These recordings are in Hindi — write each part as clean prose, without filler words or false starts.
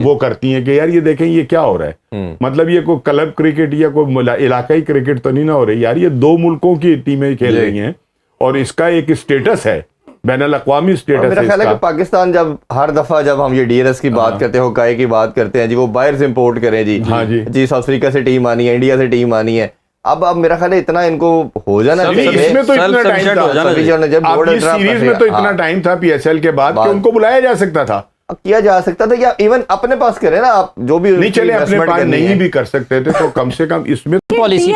वो करती हैं कि यार ये देखें ये क्या हो रहा है, मतलब ये कोई क्लब क्रिकेट या कोई इलाकाई क्रिकेट तो नहीं ना हो रही यार, ये दो मुल्कों की टीमें खेल रही हैं और इसका एक स्टेटस है, बैनुल अक़वामी स्टेटस है। मेरा ख्याल है कि पाकिस्तान जब हर दफा जब हम ये डीआरएस की बात करते हैं, हुकाई की बात करते हैं जी, वो बाहर से इंपोर्ट करें जी, हाँ जी साउथ अफ्रीका से टीम आनी है, इंडिया से टीम आनी है। अब मेरा ख्याल है इतना इनको हो जाना, इसमें तो इतना टाइम था, इस सीरीज में तो इतना टाइम था पीएसएल के बाद कि उनको बुलाया जा सकता था, किया जा सकता था, या इवन अपने पास करें ना आप, जो भी नहीं चले अपने पास नहीं भी कर सकते थे तो कम से कम इसमें पॉलिसी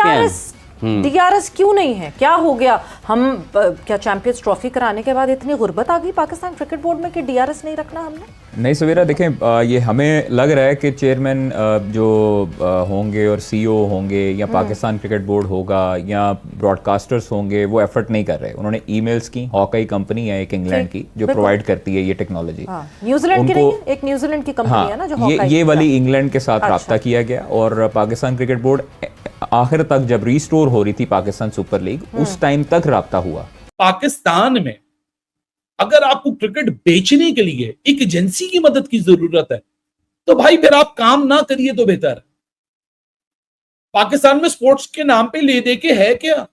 डीआरएस क्यों नहीं है, क्या हो गया? हम क्या चैंपियंस ट्रॉफी कराने के बाद इतनी गुर्बत आ गई पाकिस्तान क्रिकेट बोर्ड में कि डीआरएस नहीं रखना हमने? नहीं सवेरा, देखें ये हमें लग रहा है कि चेयरमैन जो होंगे और सीईओ होंगे या पाकिस्तान क्रिकेट बोर्ड होगा या ब्रॉडकास्टर्स होंगे वो एफर्ट नहीं कर रहे। उन्होंने ईमेल्स की, हॉकाई कंपनी है एक इंग्लैंड की जो प्रोवाइड करती है ये टेक्नोलॉजी, न्यूजीलैंड की नहीं है, एक न्यूजीलैंड की कंपनी है ना जो ये वाली इंग्लैंड के साथ रब्ता किया गया और पाकिस्तान क्रिकेट बोर्ड आखिर तक जब रिस्टोर हो रही थी पाकिस्तान सुपर लीग उस टाइम तक रब्ता हुआ। पाकिस्तान में अगर आपको क्रिकेट बेचने के लिए एक एजेंसी की मदद की जरूरत है तो भाई फिर आप काम ना करिए तो बेहतर है। पाकिस्तान में स्पोर्ट्स के नाम पे ले दे के है क्या?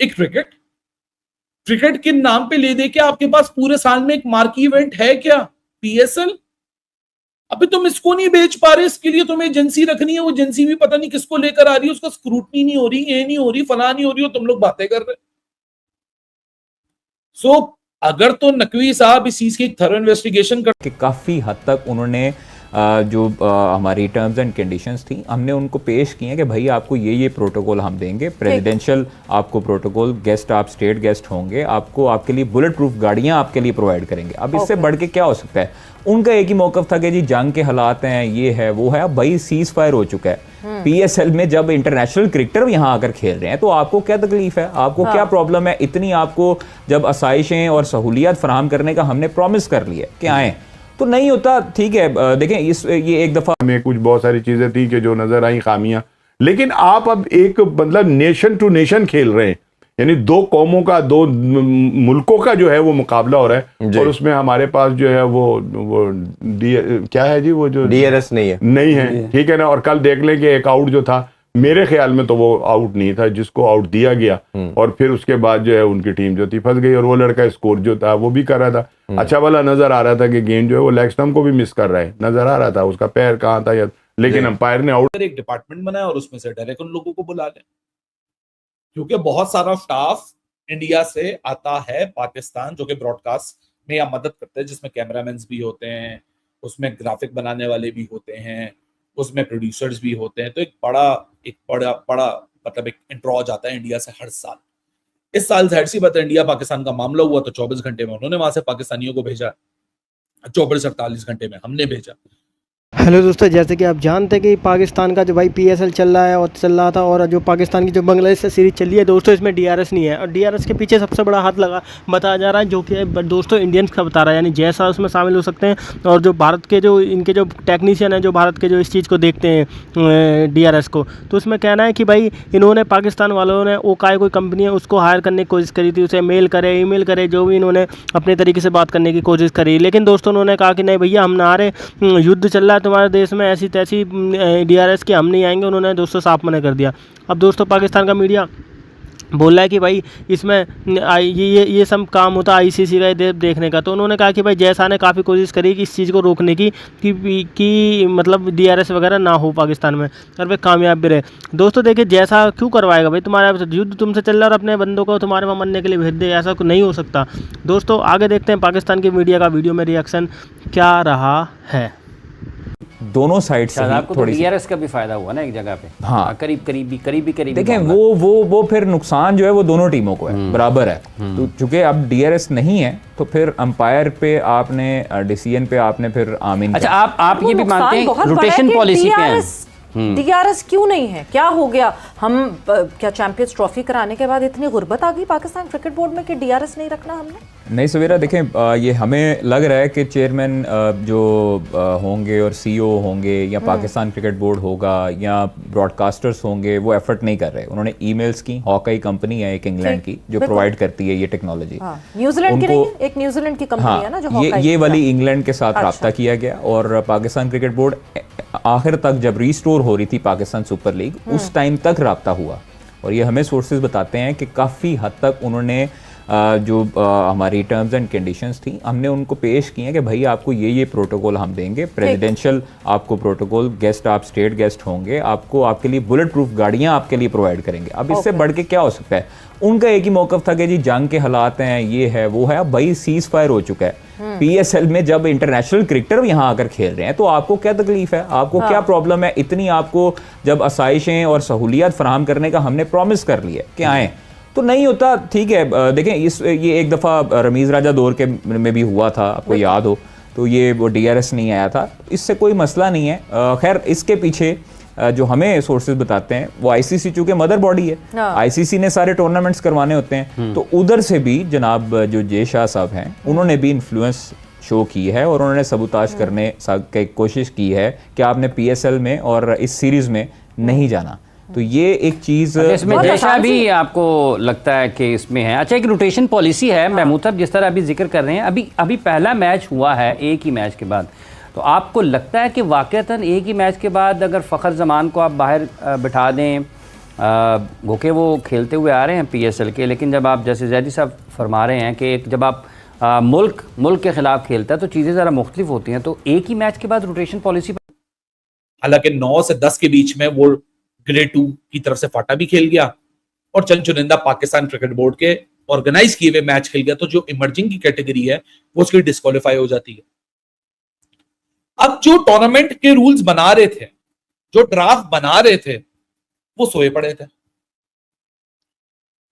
एक क्रिकेट के नाम पे ले दे के आपके पास पूरे साल में एक मार्की इवेंट है क्या? पीएसएल। अभी तुम इसको नहीं बेच पा रहे, इसके लिए तुम्हें एजेंसी रखनी है, वो एजेंसी भी पता नहीं किसको लेकर आ रही है, उसका स्क्रूटनी नहीं हो रही, ये नहीं हो रही, फला नहीं हो रही, तुम लोग बातें कर रहे। सो अगर तो नकवी साहब इस चीज की एक थरो इन्वेस्टिगेशन कर, काफी हद तक उन्होंने जो हमारी टर्म्स एंड कंडीशंस थी हमने उनको पेश किए हैं कि भाई आपको ये प्रोटोकॉल हम देंगे, प्रेसिडेंशियल आपको प्रोटोकॉल, गेस्ट आप स्टेट गेस्ट होंगे, आपको आपके लिए बुलेट प्रूफ गाड़ियां आपके लिए प्रोवाइड करेंगे। अब इससे बढ़ के क्या हो सकता है? उनका एक ही मौकफ था कि जी जंग के हालात हैं, ये है वो है। अब भाई सीज फायर हो चुका है पीएसएल में, जब इंटरनेशनल क्रिकेटर यहाँ आकर खेल रहे हैं तो आपको क्या तकलीफ है, आपको क्या प्रॉब्लम है? इतनी आपको जब आसाइशें और सहूलियत फराहम करने का हमने प्रॉमिस कर लिया कि आए, तो नहीं होता। ठीक है, देखें ये एक दफा में कुछ बहुत सारी चीजें थी कि जो नजर आई खामियां, लेकिन आप अब एक मतलब नेशन टू नेशन खेल रहे हैं, यानी दो कौमों का, दो मुल्कों का जो है वो मुकाबला हो रहा है और उसमें हमारे पास जो है वो क्या है जी, वो जो डीआरएस नहीं है, ठीक है ना। और कल देख लें कि एक आउट जो था, मेरे ख्याल में तो वो आउट नहीं था जिसको आउट दिया गया, और फिर उसके बाद जो है उनकी टीम जो थी फंस गई और वो लड़का स्कोर जो था वो भी कर रहा था, अच्छा वाला नजर आ रहा था कि गेंद जो है वो लेग स्टंप को भी मिस कर रहा है, नजर आ रहा था उसका पैर कहाँ था या, लेकिन अंपायर ने आउट। एक डिपार्टमेंट बनाया और उसमें से डायरेक्ट उन लोगों को बुला लें, क्योंकि बहुत सारा स्टाफ इंडिया से आता है पाकिस्तान जो कि ब्रॉडकास्ट में या मदद करते हैं, जिसमें कैमरामैन भी होते हैं, उसमें ग्राफिक बनाने वाले भी होते हैं, उसमें प्रोड्यूसर्स भी होते हैं। तो एक बड़ा मतलब एक इंट्रो जाता है इंडिया से हर साल। इस साल जाहिर सी बात है इंडिया पाकिस्तान का मामला हुआ तो 24 घंटे में उन्होंने वहां से पाकिस्तानियों को भेजा, 24-48 घंटे में हमने भेजा। हेलो दोस्तों, जैसे कि आप जानते हैं कि पाकिस्तान का जो भाई पीएसएल चल रहा था और जो पाकिस्तान की जो बांग्लादेश से सीरीज चली है दोस्तों, इसमें डीआरएस नहीं है और डीआरएस के पीछे सबसे बड़ा हाथ बताया जा रहा है, जो कि दोस्तों इंडियंस का बता रहा है, यानी जैसा उसमें शामिल हो सकते हैं। और जो भारत के जो इनके जो टेक्नीशियन हैं, जो भारत के जो इस चीज़ को देखते हैं डीआरएस को, तो उसमें कहना है कि भाई इन्होंने पाकिस्तान वालों ने कोई कंपनी है उसको हायर करने की कोशिश करी थी, उसे मेल करे, ईमेल करे, जो भी इन्होंने अपने तरीके से बात करने की कोशिश करी, लेकिन दोस्तों उन्होंने कहा कि नहीं भैया, हम ना आ रहे, युद्ध चल रहा है तुम्हारे देश में, ऐसी तैसी डीआरएस की हम नहीं आएंगे। उन्होंने दोस्तों साफ मना कर दिया। अब दोस्तों पाकिस्तान का मीडिया बोल रहा है कि भाई इसमें ये सब काम होता आईसीसी का देखने का, तो उन्होंने कहा कि भाई जैसा ने काफ़ी कोशिश करी कि इस चीज़ को रोकने की कि मतलब डीआरएस वगैरह ना हो पाकिस्तान में, और वे कामयाब भी रहे। दोस्तों देखिए, जैसा क्यों करवाएगा भाई, तुम्हारा युद्ध तुमसे चल रहा है और अपने बंदों को तुम्हारे वहाँ मरने के लिए भेज दे, ऐसा नहीं हो सकता। दोस्तों आगे देखते हैं पाकिस्तान की मीडिया का वीडियो में रिएक्शन क्या रहा है। दोनों साइड से आपको तो डीआरएस का भी फायदा हुआ ना एक जगह पे। हाँ, करीब देखें वो फिर नुकसान जो है वो दोनों टीमों को है, बराबर है। तो चूंकि अब डीआरएस नहीं है तो फिर अंपायर पे आपने, डिसीजन पे आपने फिर आमीन। अच्छा, आप ये भी मानते हैं रोटेशन पॉलिसी पे हैं? डीआरएस क्यों नहीं है, क्या हो गया? हम क्या चैंपियंस ट्रॉफी कराने के बाद इतनी गुर्बत आ गई पाकिस्तान क्रिकेट बोर्ड में कि डीआरएस नहीं रखना हमने? नहीं सवेरा, देखें ये हमें लग रहा है कि चेयरमैन जो होंगे और सीईओ होंगे या पाकिस्तान क्रिकेट बोर्ड होगा या ब्रॉडकास्टर्स होंगे वो एफर्ट नहीं कर रहे। उन्होंने ईमेल्स की, हॉकाई कंपनी है एक इंग्लैंड की जो प्रोवाइड करती है ये टेक्नोलॉजी। न्यूजीलैंड की नहीं है, एक न्यूजीलैंड की कंपनी है ना जो हॉकाई ये वाली इंग्लैंड के साथ रब्ता किया गया और पाकिस्तान क्रिकेट बोर्ड आखिर तक जब रीस्टोर हो रही थी पाकिस्तान सुपर लीग उस टाइम तक रब्ता हुआ। और ये हमें सोर्सेज बताते हैं कि काफ़ी हद तक उन्होंने जो हमारी टर्म्स एंड कंडीशंस थी हमने उनको पेश किए हैं कि भाई आपको ये प्रोटोकॉल हम देंगे, प्रेसिडेंशियल आपको प्रोटोकॉल, गेस्ट आप स्टेट गेस्ट होंगे, आपको आपके लिए बुलेट प्रूफ गाड़ियां आपके लिए प्रोवाइड करेंगे। अब इससे बढ़ के क्या हो सकता है? उनका एक ही मौकफ था कि जी जंग के हालात हैं, ये है वो है। अब भाई सीज फायर हो चुका है। पीएसएल में जब इंटरनेशनल क्रिकेटर यहाँ आकर खेल रहे हैं तो आपको क्या तकलीफ है, आपको क्या प्रॉब्लम है? इतनी आपको जब आसाइशें और सहूलियत फराहम करने का हमने प्रॉमिस कर लिया कि आएँ, तो नहीं होता। ठीक है, देखें ये एक दफ़ा रमीज़ राजा दौर के में भी हुआ था, आपको याद हो, तो ये वो डीआरएस नहीं आया था, इससे कोई मसला नहीं है। खैर इसके पीछे जो हमें सोर्सेज बताते हैं वो आईसीसी चूंकि मदर बॉडी है, आईसीसी ने सारे टूर्नामेंट्स करवाने होते हैं, तो उधर से भी जनाब जो जे शाह साहब हैं उन्होंने भी इन्फ्लुएंस शो की है और उन्होंने सबूताज करने की कोशिश की है कि आपने पीएसएल में और इस सीरीज़ में नहीं जाना। तो ये एक चीज़ इसमें जैसा भी आपको लगता है कि इसमें है। अच्छा, एक रोटेशन पॉलिसी है महमूद साहब, जिस तरह अभी जिक्र कर रहे हैं, अभी पहला मैच हुआ है एक ही मैच के बाद, तो आपको लगता है कि वाकईतन एक ही मैच के बाद अगर फ़खर जमान को आप बाहर बिठा दें, गोके वो खेलते हुए आ रहे हैं पीएसएल के, लेकिन जब आप जैसे जैदी साहब फरमा रहे हैं कि जब आप मुल्क के ख़िलाफ़ खेलता है तो चीज़ें ज़रा मुख्तलिफ होती हैं, तो एक ही मैच के बाद रोटेशन पॉलिसी, हालांकि 9 से 10 के बीच में वो ग्रेड 2 की तरफ से फाटा भी खेल गया और चंद चुनिंदा पाकिस्तान क्रिकेट बोर्ड के ऑर्गेनाइज किए हुए मैच खेल गया, तो जो इमर्जिंग की कैटेगरी है वो उसकी डिस्क्वालीफाई हो जाती है। अब जो टूर्नामेंट के रूल्स बना रहे थे, जो ड्राफ्ट बना रहे थे, वो सोए पड़े थे।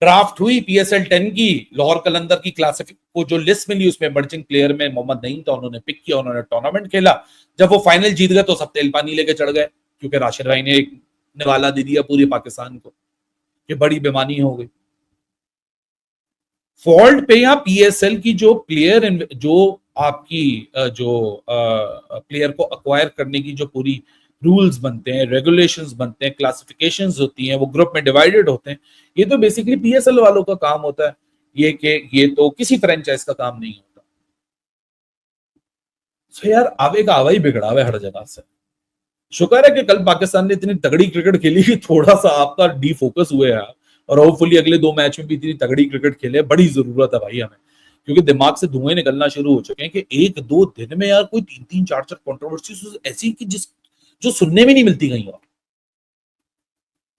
ड्राफ्ट हुई पीएसएल 10 की, लाहौर कलंदर की क्लासिफिक को जो लिस्ट मिली उसमें इमर्जिंग प्लेयर में मोहम्मद नईम था, उन्होंने पिक किया, उन्होंने टूर्नामेंट खेला। जब वो फाइनल जीत गए तो सब तेल पानी लेके चढ़ गए, क्योंकि राशिद भाई ने एक निवाला दे दिया पूरे पाकिस्तान को कि बड़ी बेमानी हो गई। फॉल्ट पे या पीएसएल की जो प्लेयर, जो आपकी जो प्लेयर को अक्वायर करने की जो पूरी रूल्स बनते हैं, रेगुलेशंस बनते हैं, क्लासिफिकेशंस होती हैं, वो ग्रुप में डिवाइडेड होते हैं, ये तो बेसिकली पीएसएल वालों का काम होता है। ये तो किसी फ्रेंचाइज का काम नहीं होता। तो यार आवे का आवा ही बिगड़ा हुआ है हर जगह से। शुक्र है कि कल पाकिस्तान ने इतनी तगड़ी क्रिकेट खेली कि थोड़ा सा आपका डीफोकस हुए हैं, और होपफुली अगले 2 मैच में भी इतनी तगड़ी क्रिकेट खेले। बड़ी जरूरत है भाई हमें, क्योंकि दिमाग से धुएं निकलना शुरू हो चुके हैं कि 1-2 दिन में यार कोई 3-3, 4-4 कंट्रोवर्सी ऐसी कि जो सुनने में नहीं मिलती कहीं और।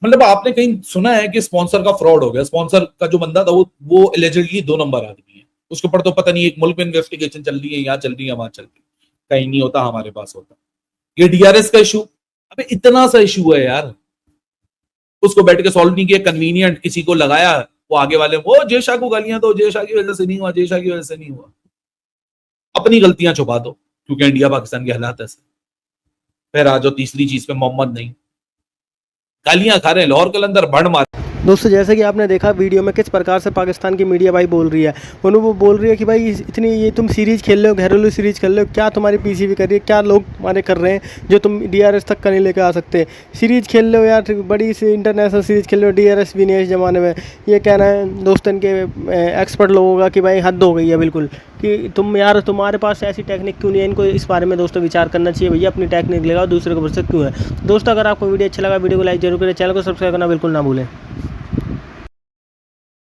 मतलब आपने कहीं सुना है कि स्पॉन्सर का फ्रॉड हो गया? स्पॉन्सर का जो बंदा था वो एलिजिडली 2 नंबर आदमी है, उसके ऊपर तो पता नहीं एक मुल्क में इन्वेस्टिगेशन चल रही है, यहाँ चल रही है, वहां चल रही है, कहीं नहीं होता, हमारे पास होता। ये डीआरएस का इशू, अबे इतना सा इशू है यार, उसको बैठ के सॉल्व नहीं किया, कन्वीनियंट किसी को लगाया, वो आगे वाले वो जे शाह को गालियां दो, जे शाह की वजह से नहीं हुआ, जे शाह की वजह से नहीं हुआ। अपनी गलतियां छुपा दो, क्योंकि इंडिया पाकिस्तान के हालात ऐसे। फिर आ जाओ तीसरी चीज पे, मोहम्मद नहीं, गालियां खा रहे हैं, लाहौर कलंदर बढ़ मार। दोस्तों जैसे कि आपने देखा वीडियो में किस प्रकार से पाकिस्तान की मीडिया भाई बोल रही है, वो बोल रही है कि भाई इतनी ये तुम सीरीज़ खेल रहे हो, घरेलू सीरीज़ खेल रहे हो, क्या तुम्हारी पीसीबी कर रही है, क्या लोग तुम्हारे कर रहे हैं जो तुम डीआरएस तक का नहीं लेकर आ सकते। सीरीज़ खेल रहे हो यार, बड़ी सी इंटरनेशनल सीरीज़ खेल रहे हो, डीआरएस भी नहीं है इस ज़माने में। ये कहना है दोस्तों के एक्सपर्ट लोगों का कि भाई हद हो गई है बिल्कुल, कि तुम यार तुम्हारे पास ऐसी टेक्निक क्यों नहीं है। इनको इस बारे में दोस्तों विचार करना चाहिए, भैया अपनी टेक्निक लगाओ, दूसरे को भरोसा क्यों है। दोस्तों अगर आपको वीडियो अच्छा लगा वीडियो को लाइक जरूर करें, चैनल को सब्सक्राइब करना बिल्कुल ना भूलें।